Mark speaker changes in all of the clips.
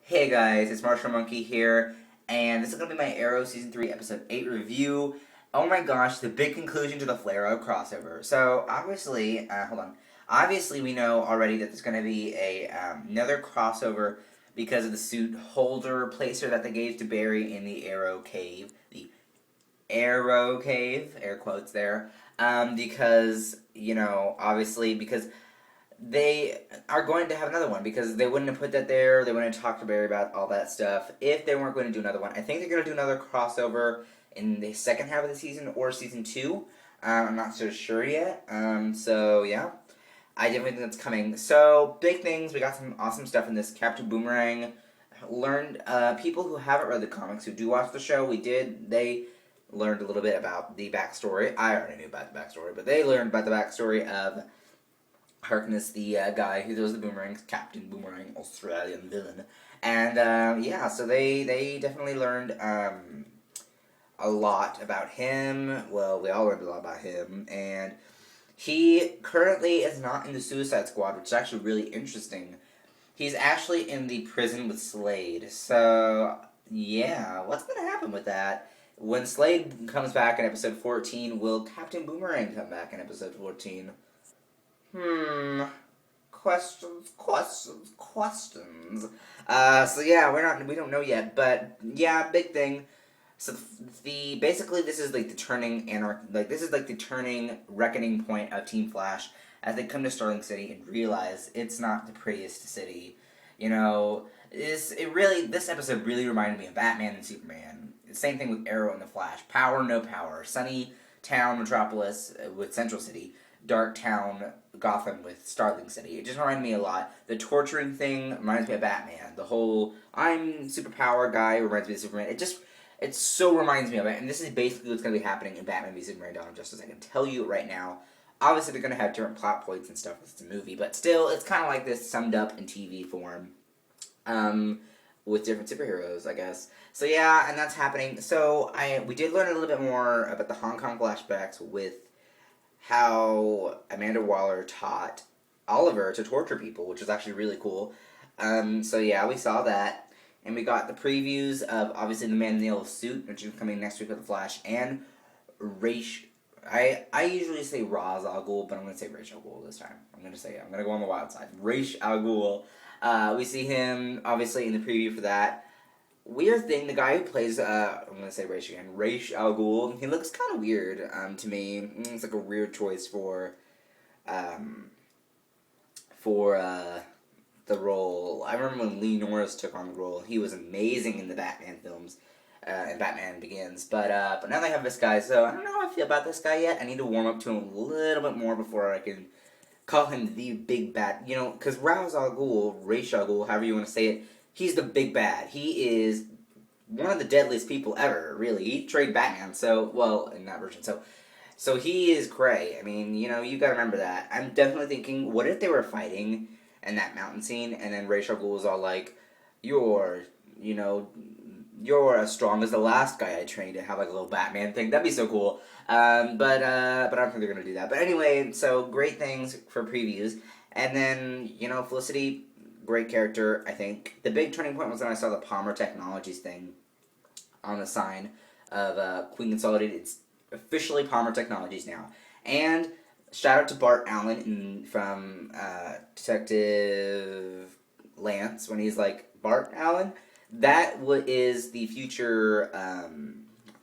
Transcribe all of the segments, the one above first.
Speaker 1: Hey guys, it's Marshall Monkey here, and this is going to be my Arrow Season 3 Episode 8 review. Oh my gosh, the big conclusion to the Flare-Out crossover. So, obviously, obviously we know already that there's going to be another crossover because of the suit holder placer that they gave to Barry in the Arrow Cave. The Arrow Cave, air quotes there, because, obviously, because they are going to have another one because they wouldn't have put that there. They wouldn't have talked to Barry about all that stuff if they weren't going to do another one. I think they're going to do another crossover in the second half of the season or season 2. I'm not so sure yet. So yeah, I definitely think that's coming. So big things. We got some awesome stuff in this. Captain Boomerang learned. People who haven't read the comics who do watch the show, they learned a little bit about the backstory. I already knew about the backstory, but they learned about the backstory of Harkness, the guy who throws the boomerangs, Captain Boomerang, Australian villain. And, so they definitely learned a lot about him. Well, we all learned a lot about him. And he currently is not in the Suicide Squad, which is actually really interesting. He's actually in the prison with Slade. So, yeah, what's going to happen with that? When Slade comes back in episode 14, will Captain Boomerang come back in episode 14? Questions. So yeah, we don't know yet, but yeah, big thing. So basically this is like the turning the turning reckoning point of Team Flash as they come to Starling City and realize it's not the prettiest city. This episode really reminded me of Batman and Superman. Same thing with Arrow and the Flash. Power, no power. Sunny town metropolis with Central City. Dark town Gotham with Starling City. It just reminded me a lot. The torturing thing reminds me of Batman. The whole I'm superpower guy reminds me of Superman. It so reminds me of it. And this is basically what's going to be happening in Batman v Superman: Dawn of Justice. I can tell you right now. Obviously, they're going to have different plot points and stuff. It's a movie, but still, it's kind of like this summed up in TV form, with different superheroes, I guess. So yeah, and that's happening. So we did learn a little bit more about the Hong Kong flashbacks with how Amanda Waller taught Oliver to torture people, which was actually really cool. So yeah, we saw that. And we got the previews of, obviously, the Man in the Yellow Suit, which is coming next week with The Flash, and I usually say Ra's al Ghul, but I'm going to say Ra's al Ghul this time. I'm going to go on the wild side. Ra's al Ghul. We see him, obviously, in the preview for that. Weird thing, the guy who plays, I'm going to say Ra's again, Ra's al Ghul, he looks kind of weird to me. It's like a weird choice for the role. I remember when Lee Norris took on the role. He was amazing in the Batman films, and Batman Begins. But now they have this guy, so I don't know how I feel about this guy yet. I need to warm up to him a little bit more before I can call him the big bad. Because Ra's al Ghul, however you want to say it, he's the big bad. He is one of the deadliest people ever, really. He betrayed Batman, in that version, so he is cray. I mean, you gotta remember that. I'm definitely thinking, what if they were fighting in that mountain scene, and then Ra's al Ghul was all like, you're as strong as the last guy I trained, to have like a little Batman thing. That'd be so cool. But I don't think they're gonna do that. But anyway, so great things for previews. And then, Felicity, great character, I think. The big turning point was when I saw the Palmer Technologies thing on the sign of Queen Consolidated. It's officially Palmer Technologies now. And shout out to Bart Allen from Detective Lance when he's like, Bart Allen? That is the future,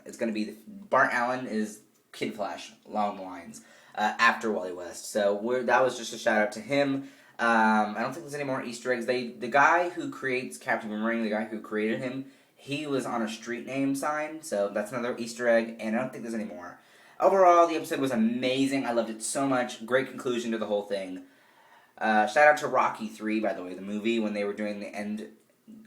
Speaker 1: it's going to be, Bart Allen is Kid Flash, along the lines, after Wally West. So that was just a shout out to him. I don't think there's any more Easter eggs. The guy who creates Captain Boomerang, the guy who created him, he was on a street name sign, so that's another Easter egg, and I don't think there's any more. Overall, the episode was amazing. I loved it so much. Great conclusion to the whole thing. Shout out to Rocky 3, by the way, the movie, when they were doing the end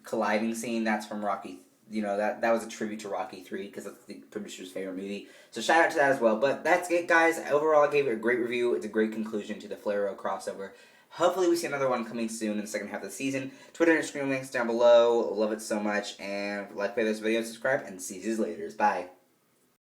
Speaker 1: colliding scene. That's from Rocky. That was a tribute to Rocky 3, because that's the producer's favorite movie. So shout out to that as well. But that's it, guys. Overall, I gave it a great review. It's a great conclusion to the Flare-Out crossover. Hopefully we see another one coming soon in the second half of the season. Twitter and Instagram links down below. Love it so much. And like this video, subscribe, and see you later. Bye.